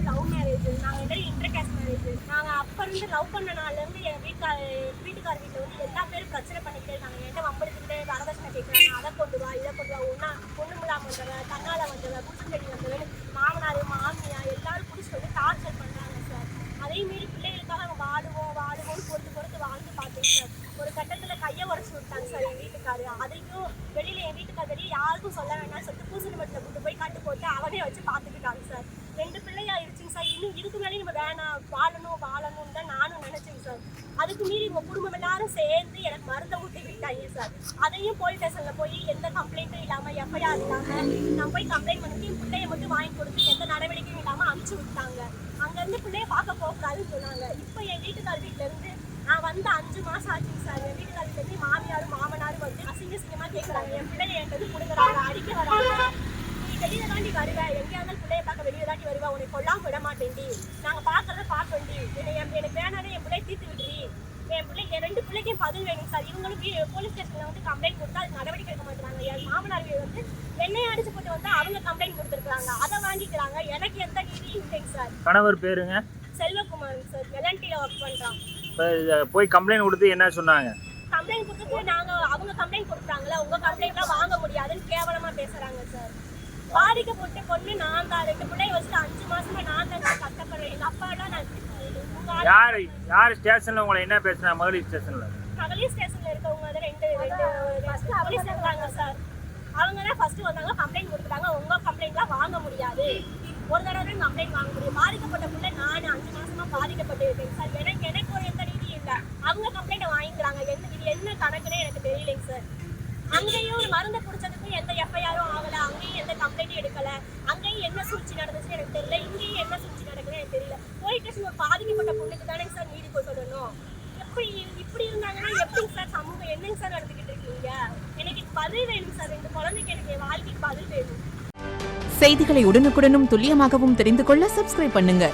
Love marriage, நாங்கள் எல்லாரும் inter caste marriage. நாங்கள் அப்போ இருந்து லவ் பண்ண நாள்லேருந்து என் வீட்டுக்கார் வீட்டில் வந்து எல்லா பேரும் பிரச்சனை பண்ணிக்கிட்டே இருக்காங்க. என்கிட்ட வம்பெடுத்துக்கிட்டே வரதட்சணை கேட்குறாங்க. அதை கொண்டு வா, இதை கொண்டு வா, பொண்ணு முலாம் வந்தவ, தன்னால் வந்தவ, பூச்செடி வந்தவன்னு மாமனார் மாமியா எல்லாரும் பிடிச்சி வந்து டார்ச்சர் பண்ணுறாங்க சார். அதே மாரி பிள்ளைகளுக்காக அவங்க வாடுவோம்னு பொறுத்து வாழ்ந்து பார்த்தேன் சார். ஒரு கட்டத்தில் கையை உடச்சி விட்டாங்க சார் என் வீட்டுக்காரு. அதையும் வெளியில் என் வீட்டுக்கார் வெளியே யாருக்கும் சொல்ல வேண்டாம்னு சொல்லிட்டு பூசணி மட்டில் கூட்டு போய் கட்டு போட்டு அவனே வச்சு பார்த்துக்கிட்டாங்க சார். 2 பிள்ளையா இருந்துச்சுங்க சார். இன்னும் இதுக்கு மேலே நம்ம வேணாம் வாழணும்னு தான் நானும் நினைச்சேங்க சார். அதுக்கு மீறி உங்கள் குடும்பம் எல்லாரும் சேர்ந்து எனக்கு மருந்தை ஊற்றி விட்டாங்க சார். அதையும் போலீஸ் ஸ்டேஷனில் போய் எந்த கம்ப்ளைண்ட்டும் இல்லாமல் எஃப்ஐஆர் இல்லாமல் நான் போய் கம்ப்ளைண்ட் பண்ணிட்டு என் பிள்ளைய மட்டும் வாங்கி கொடுத்து எந்த நடவடிக்கையும் இல்லாமல் அனுப்பிச்சு விட்டாங்க. அங்கேருந்து பிள்ளைய பார்க்க போகக்கூடாதுன்னு சொன்னாங்க. இப்போ என் வீட்டுக்கார் வீட்டிலேருந்து நான் வந்து 5 மாதம் ஆச்சுங்க சார். என் வீட்டுக்கார் வீட்டிலேருந்து மாமியாரும் மாமனாரும் வந்து அசிங்கமாக கேட்குறாங்க. என் பிள்ளைய என்கிட்ட கொடுக்குறாங்க, அடிக்க வராங்க. நீ வெளியே தாண்டி வருவேன், எங்கேயா இருந்தாலும் பிள்ளைய பார்க்க வெளியே தாண்டி வருவா, உன்னை கொல்லாமல் விட மாட்டேன்டி, நாங்கள் பார்க்கறத பார்க்கண்டி, எனக்கு வேணாலும் என் பிள்ளைய தீர்த்து விட்டுறி. என் 2 பிள்ளைக்கும் பதில் வேணும் சார். இவங்களும் போலீஸ் ஸ்டேஷனில் வந்து கம்ப்ளைண்ட் கொடுத்தா அது நடவடிக்கை எடுக்க மாட்டாங்க. என் மாமனார் வந்து வெண்ணையை அடிச்சு போட்டு வந்து அவங்க கம்ப்ளைண்ட் கொடுத்துருக்காங்க, அதை வாங்கிக்கிறாங்க. எனக்கு எந்த நீதியும் இல்லைங்க சார். கணவர் பேருங்க செல்வகுமார் சார். எல்என்டியில் ஒர்க் பண்ணுறான். போய் கம்ப்ளைண்ட் கொடுத்து என்ன சொன்னாங்க? கம்ப்ளைண்ட் கொடுத்துட்டு அவங்க கம்ப்ளைண்ட் கொடுத்தாங்களா, உங்க கம்ப்ளைண்ட்லாம் வாங்க முடியாதுன்னு கேவலமா பேசுறாங்க சார். பாதிக்கப்பட்ட பொண்ணு நான் தான். 2 பிள்ளைய வச்சுட்டு 5 மாசமா நான் தான் கஷ்டப்படுறேன். எங்க அப்பாலாம் யார் ஸ்டேஷன்ல உங்களை என்ன பேசுனா? மகளிர் ஸ்டேஷன்ல இருக்கவங்க 2 போலீஸ் இருக்காங்க சார். அவங்க தான் ஃபர்ஸ்ட் வந்தாங்க, கம்ப்ளைண்ட் கொடுத்துட்டாங்க. உங்க கம்ப்ளைண்ட்லாம் வாங்க முடியாது, ஒரு தடவை கம்ப்ளைண்ட் வாங்க முடியும். பாதிக்கப்பட்ட பிள்ளை நான் 5 மாசமா பாதிக்கப்பட்டு இருக்கேன் சார். எனக்கு ஒரு எந்த நீதியும் இல்லை. அவங்க கம்ப்ளைண்ட்டை வாங்கிக்கிறாங்க. இது என்ன கணக்குன்னு எனக்கு தெரியலைங்க சார். அங்கேயும் ஒரு மருந்தை குடிச்சதுக்கு எந்த எஃப்ஐஆரும் ஆகலை, அங்கேயும் எந்த கம்ப்ளைண்ட்டும் எடுக்கலை. அங்கேயும் என்ன சூழ்ச்சி நடந்துச்சுன்னு எனக்கு தெரியல, இங்கேயும் என்ன சூழ்ச்சி நடக்குதுன்னு எனக்கு தெரியல. போலீஸ் ஸ்டேஷன் ஒரு பாதிக்கப்பட்ட பொண்ணுக்கு தானே சார் நீதி சொல்லணும். இப்படி இருந்தாங்கன்னா எப்படிங்க சார் சமூகம் என்னங்க சார் நடந்துக்கிட்டு இருக்கீங்க? எனக்கு பதில் வேணும் சார். 2 குழந்தைக்கு எனக்கு என் வாழ்க்கைக்கு பதில் வேணும். செய்திகளை உடனுக்குடனும் துல்லியமாகவும் தெரிந்து கொள்ள சப்ஸ்கிரைப் பண்ணுங்க.